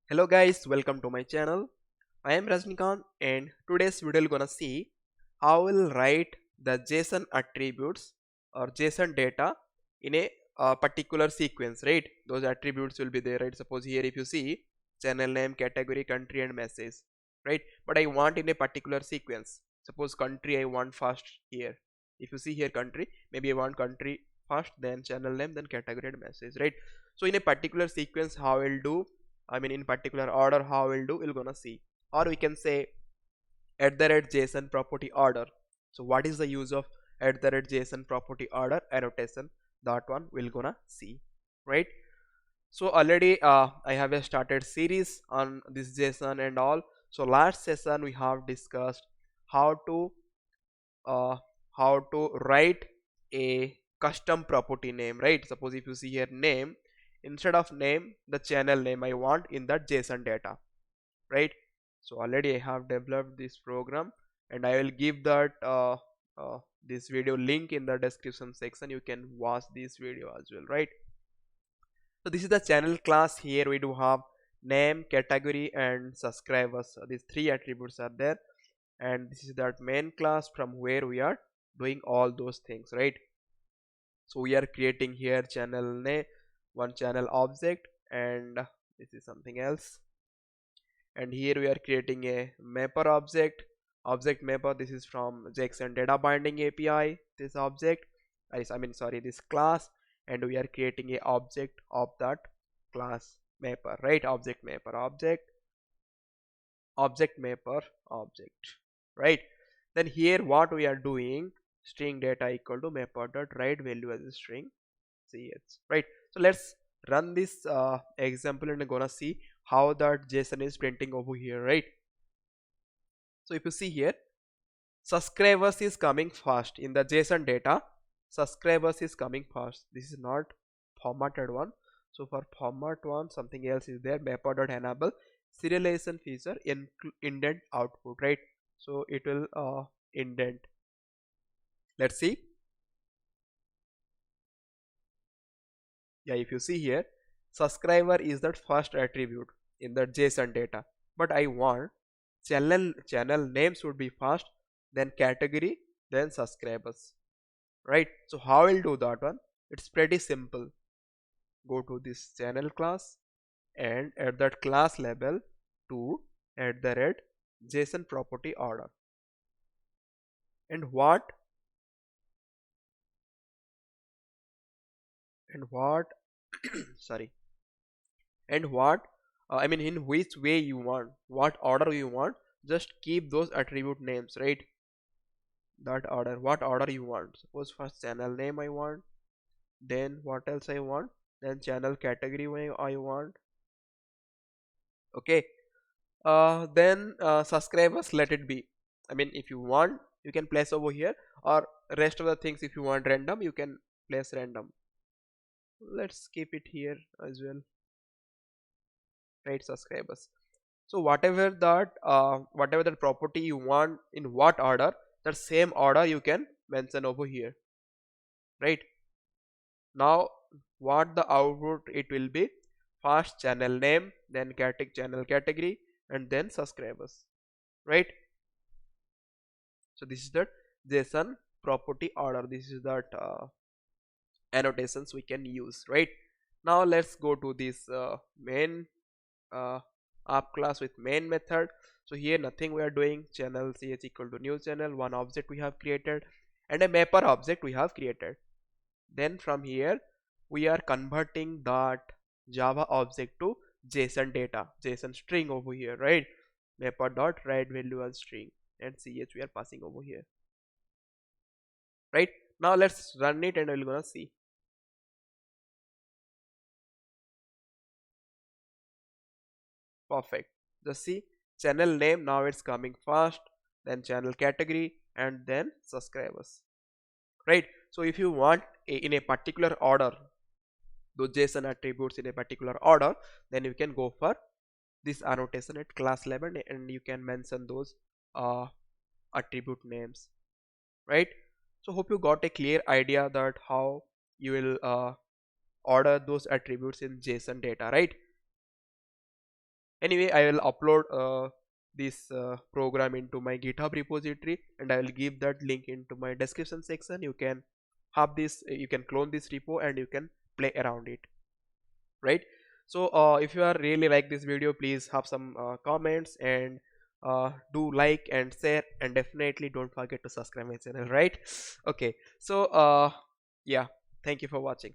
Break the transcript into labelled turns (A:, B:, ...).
A: Hello guys, welcome to my channel. I am Rajnikant and today's video we're gonna see how we'll write the JSON attributes or JSON data in a particular sequence, right? Those attributes will be there, right? Suppose here if you see channel name, category, country and message, right? But I want in a particular sequence. Suppose country I want first here. If you see here country, maybe I want country first, then channel name, then category and message, right? So in a particular sequence, how I'll do, in particular order how we'll do, we're gonna see. Or we can say at the rate JSON property order. So what is the use of at the rate JSON property order annotation? That one we're gonna see, right? So already I have a started series on this JSON and all. So last session we have discussed how to uh, write a custom property name, right? Suppose if you see here name, instead of name the channel name I want in that JSON data, right? So already I have developed this program and I will give that this video link in the description section. You can watch this video as well, right? So this is the channel class. Here we do have name, category and subscribers. So these three attributes are there, and this is that main class from where we are doing all those things, right? So we are creating here channel name, one channel object, and this is something else. And here we are creating a mapper object mapper. This is from JSON data binding API, this object, this class, and we are creating a object of that class mapper, right? Object mapper object mapper object, right? Then here what we are doing, string data equal to mapper dot write value as a string ch, right? So let's run this example and gonna see how that JSON is printing over here, right? So if you see here, subscribers is coming first in the JSON data. Subscribers is coming first. This is not formatted one. So for format one, something else is there. Mapper dot enable serialization feature indent output, right? So it will indent. Let's see. Yeah, if you see here, subscriber is that first attribute in the JSON data, but I want channel name should be first, then category, then subscribers, right? So how I'll do that one? It's pretty simple. Go to this channel class and at that class label to at the red JSON property order. And what sorry, and what in which way you want, what order you want, just keep those attribute names, right? That order, what order you want. Suppose first channel name I want, then what else I want, then channel category I want, okay. Then subscribers, let it be, if you want you can place over here, or rest of the things if you want random you can place random. Let's keep it here as well, right? Subscribers. So whatever that property you want in what order, that same order you can mention over here, right? Now what the output it will be, first channel name, then channel category, and then subscribers, right? So this is the JSON property order. This is that annotations we can use, right? Now let's go to this main uh, app class with main method. So here nothing we are doing, channel ch equal to new channel, one object we have created and a mapper object we have created. Then from here we are converting that Java object to JSON data, JSON string over here, right? Mapper dot write value as string and ch we are passing over here, right? Now let's run it and we're gonna see. Perfect. Just see, channel name now it's coming first, then channel category and then subscribers, right? So if you want in a particular order those JSON attributes in a particular order, then you can go for this annotation at class level and you can mention those uh, attribute names, right? So hope you got a clear idea that how you will order those attributes in JSON data, right? Anyway, I will upload this program into my GitHub repository, and I will give that link into my description section. You can have this, you can clone this repo and you can play around it, right? So if you are really like this video, please have some comments, and do like and share, and definitely don't forget to subscribe my channel, right? Okay, so yeah, thank you for watching.